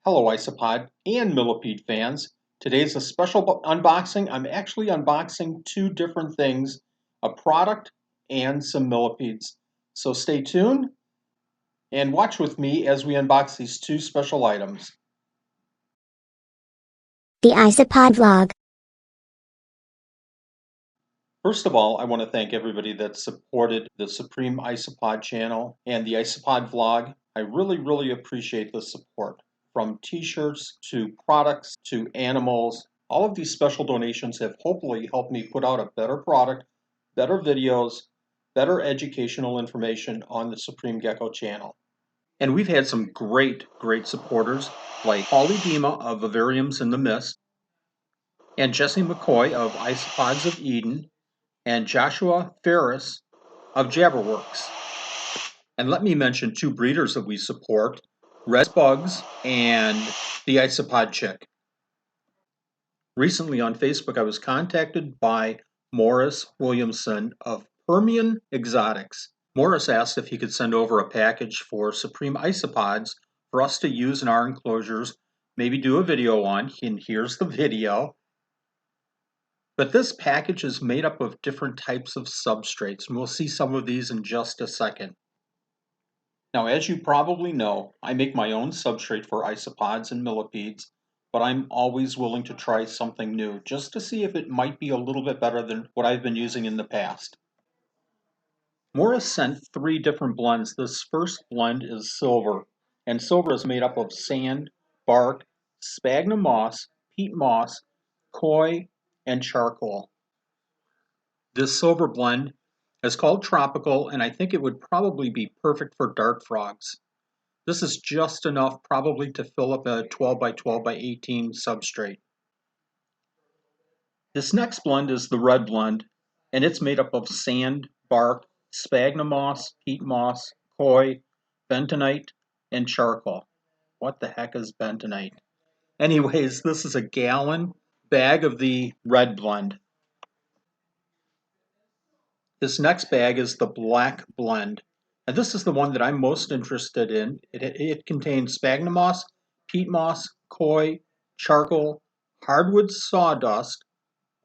Hello isopod and millipede fans. Today's a special unboxing. I'm actually unboxing two different things, a product and some millipedes. So stay tuned and watch with me as we unbox these two special items. The Isopod Vlog. First of all, I want to thank everybody that supported the Supreme Isopod channel and the Isopod Vlog. I really appreciate the support. From t-shirts to products to animals, all of these special donations have hopefully helped me put out a better product, better videos, better educational information on the Supreme Gecko channel. And we've had some great supporters like Paulie Dima of Vivariums in the Mist, and Jesse McCoy of Isopods of Eden, and Joshua Ferris of Jabberworks. And let me mention two breeders that we support, Red Bugs and the Isopod Chick. Recently on Facebook, I was contacted by Morris Williamson of Permian Exotics. Morris asked if he could send over a package for Supreme Isopods for us to use in our enclosures, maybe do a video on, and here's the video. But this package is made up of different types of substrates, and we'll see some of these in just a second. Now, as you probably know, I make my own substrate for isopods and millipedes, but I'm always willing to try something new, just to see if it might be a little bit better than what I've been using in the past. Morris sent three different blends. This first blend is silver, and silver is made up of sand, bark, sphagnum moss, peat moss, koi, and charcoal. This silver blend is called Tropical, and I think it would probably be perfect for dart frogs. This is just enough probably to fill up a 12 by 12 by 18 substrate. This next blend is the red blend, and it's made up of sand, bark, sphagnum moss, peat moss, koi, bentonite, and charcoal. What the heck is bentonite? Anyways, this is a gallon bag of the red blend. This next bag is the black blend, and this is the one that I'm most interested in. It contains sphagnum moss, peat moss, koi, charcoal, hardwood sawdust,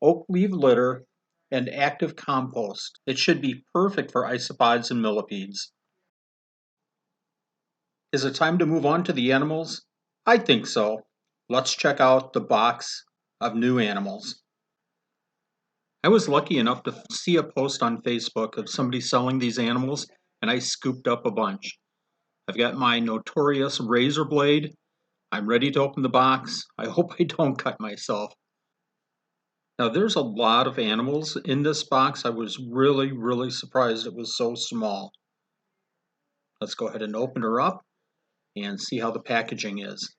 oak leaf litter, and active compost. It should be perfect for isopods and millipedes. Is it time to move on to the animals? I think so. Let's check out the box of new animals. I was lucky enough to see a post on Facebook of somebody selling these animals, and I scooped up a bunch. I've got my notorious razor blade. I'm ready to open the box. I hope I don't cut myself. Now, there's a lot of animals in this box. I was really surprised it was so small. Let's go ahead and open her up and see how the packaging is.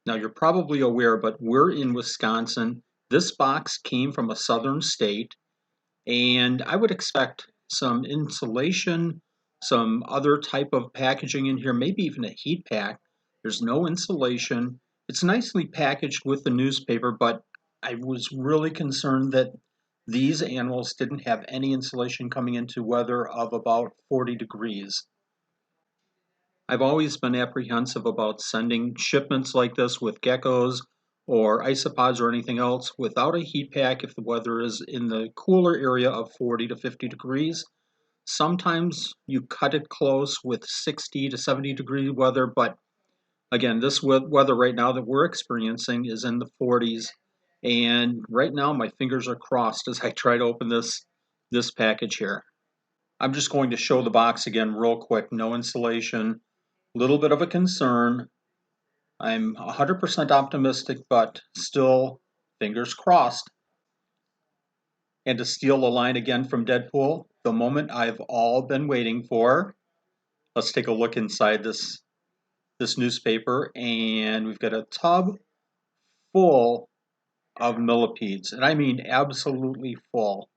Now, you're probably aware, but we're in Wisconsin. This box came from a southern state, and I would expect some insulation, some other type of packaging in here, maybe even a heat pack. There's no insulation. It's nicely packaged with the newspaper, but I was really concerned that these animals didn't have any insulation coming into weather of about 40 degrees. I've always been apprehensive about sending shipments like this with geckos or isopods or anything else without a heat pack if the weather is in the cooler area of 40 to 50 degrees. Sometimes you cut it close with 60 to 70 degree weather, but again, this weather right now that we're experiencing is in the 40s, and right now my fingers are crossed as I try to open this package here. I'm just going to show the box again real quick. No insulation. Little bit of a concern. I'm 100% optimistic, but still fingers crossed. And to steal a line again from Deadpool, the moment I've all been waiting for. Let's take a look inside this newspaper, and we've got a tub full of millipedes, and I mean absolutely full.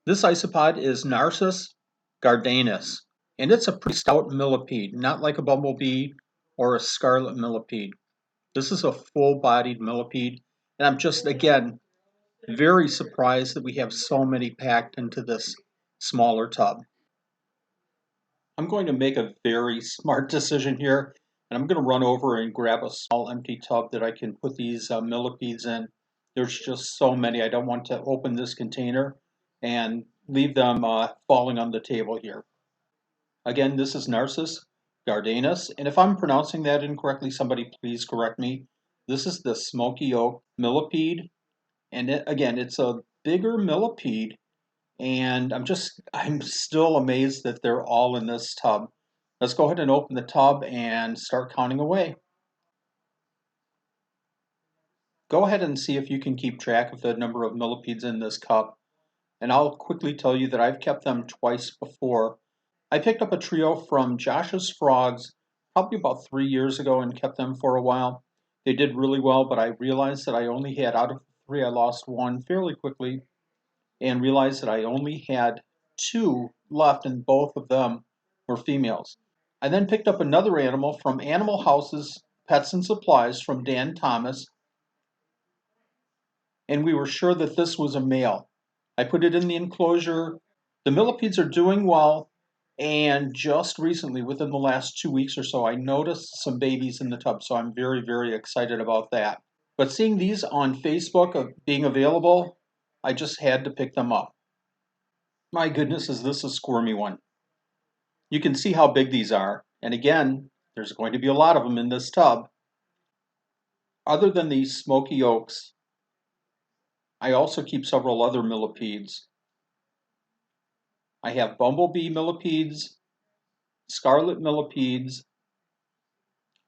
This isopod is Narceus gordanus, and it's a pretty stout millipede, not like a bumblebee or a scarlet millipede. This is a full-bodied millipede, and I'm just, again, very surprised that we have so many packed into this smaller tub. I'm going to make a very smart decision here. And I'm going to run over and grab a small empty tub that I can put these millipedes in. There's just so many. I don't want to open this container and leave them falling on the table here. Again, this is Narceus, gordanus, and if I'm pronouncing that incorrectly, somebody please correct me. This is the Smokey Oak Millipede, and again, it's a bigger millipede, and I'm still amazed that they're all in this tub. Let's go ahead and open the tub and start counting away. Go ahead and see if you can keep track of the number of millipedes in this cup, and I'll quickly tell you that I've kept them twice before. I picked up a trio from Josh's Frogs probably about 3 years ago and kept them for a while. They did really well, but I realized that I only had, out of three, I lost one fairly quickly and realized that I only had two left, and both of them were females. I then picked up another animal from Animal House's Pets and Supplies from Dan Thomas, and we were sure that this was a male. I put it in the enclosure. The millipedes are doing well, and just recently, within the last 2 weeks or so, I noticed some babies in the tub, so I'm very, very excited about that. But seeing these on Facebook of being available, I just had to pick them up. My goodness, is this a squirmy one. You can see how big these are, and again, there's going to be a lot of them in this tub. Other than these Smoky Oaks, I also keep several other millipedes. I have bumblebee millipedes, scarlet millipedes,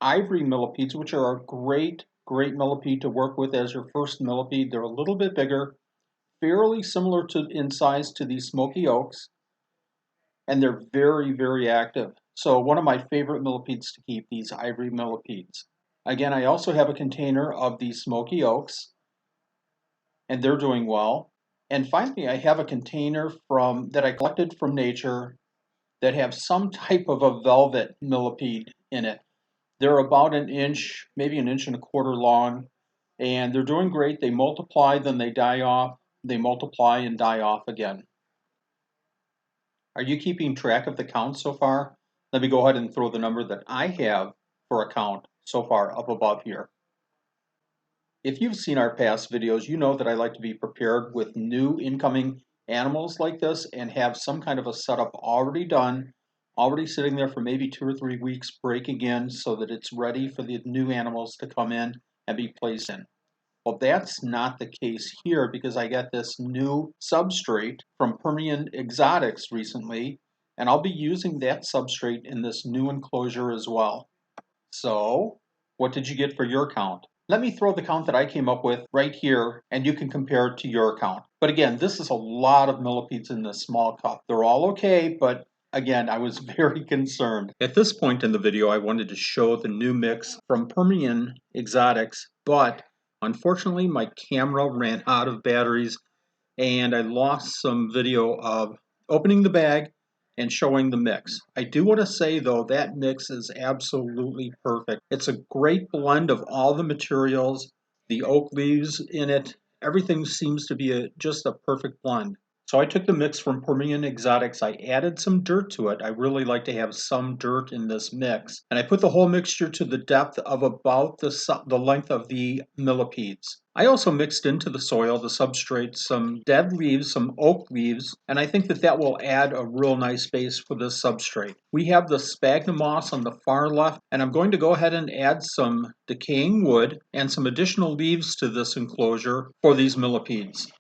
ivory millipedes, which are a great millipede to work with as your first millipede. They're a little bit bigger, fairly similar in size to these Smoky Oaks, and they're very, very active. So one of my favorite millipedes to keep, these ivory millipedes. Again, I also have a container of these Smoky Oaks, and they're doing well. And finally, I have a container that I collected from nature that have some type of a velvet millipede in it. They're about an inch, maybe an inch and a quarter long, and they're doing great. They multiply, then they die off. They multiply and die off again. Are you keeping track of the count so far? Let me go ahead and throw the number that I have for a count so far up above here. If you've seen our past videos, you know that I like to be prepared with new incoming animals like this and have some kind of a setup already done, already sitting there for maybe 2 or 3 weeks, breaking in so that it's ready for the new animals to come in and be placed in. Well, that's not the case here because I got this new substrate from Permian Exotics recently, and I'll be using that substrate in this new enclosure as well. So, what did you get for your count? Let me throw the count that I came up with right here, and you can compare it to your count. But again, this is a lot of millipedes in this small cup. They're all okay, but again, I was very concerned. At this point in the video, I wanted to show the new mix from Permian Exotics, but unfortunately, my camera ran out of batteries, and I lost some video of opening the bag and showing the mix. I do want to say though, that mix is absolutely perfect. It's a great blend of all the materials, the oak leaves in it. Everything seems to be just a perfect blend. So I took the mix from Permian Exotics, I added some dirt to it. I really like to have some dirt in this mix. And I put the whole mixture to the depth of about the length of the millipedes. I also mixed into the soil, the substrate, some dead leaves, some oak leaves, and I think that that will add a real nice base for this substrate. We have the sphagnum moss on the far left, and I'm going to go ahead and add some decaying wood and some additional leaves to this enclosure for these millipedes.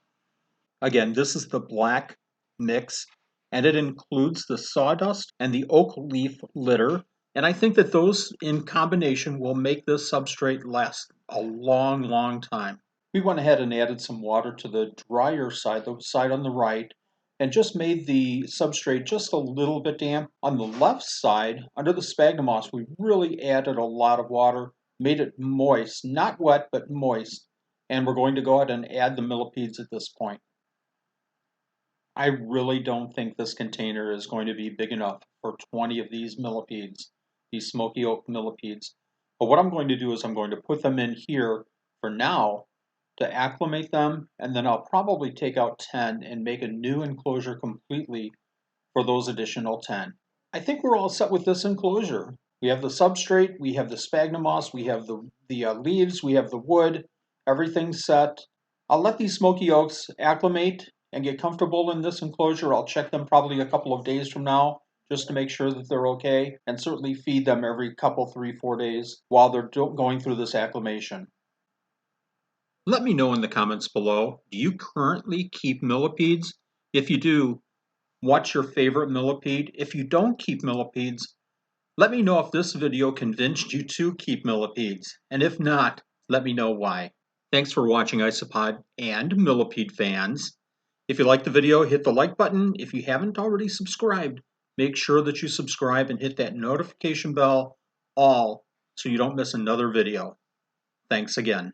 Again, this is the black mix, and it includes the sawdust and the oak leaf litter, and I think that those in combination will make this substrate last a long, long time. We went ahead and added some water to the drier side, the side on the right, and just made the substrate just a little bit damp. On the left side, under the sphagnum moss, we really added a lot of water, made it moist, not wet, but moist, and we're going to go ahead and add the millipedes at this point. I really don't think this container is going to be big enough for 20 of these millipedes, these Smoky Oak Millipedes. But what I'm going to do is I'm going to put them in here for now to acclimate them, and then I'll probably take out 10 and make a new enclosure completely for those additional 10. I think we're all set with this enclosure. We have the substrate, we have the sphagnum moss, we have the leaves, we have the wood, everything's set. I'll let these smoky oaks acclimate and get comfortable in this enclosure. I'll check them probably a couple of days from now just to make sure that they're okay, and certainly feed them every couple, 3, 4 days while they're going through this acclimation. Let me know in the comments below, do you currently keep millipedes? If you do, what's your favorite millipede? If you don't keep millipedes, let me know if this video convinced you to keep millipedes, and if not, let me know why. Thanks for watching Isopod and millipede fans. If you liked the video, hit the like button. If you haven't already subscribed, make sure that you subscribe and hit that notification bell all so you don't miss another video. Thanks again.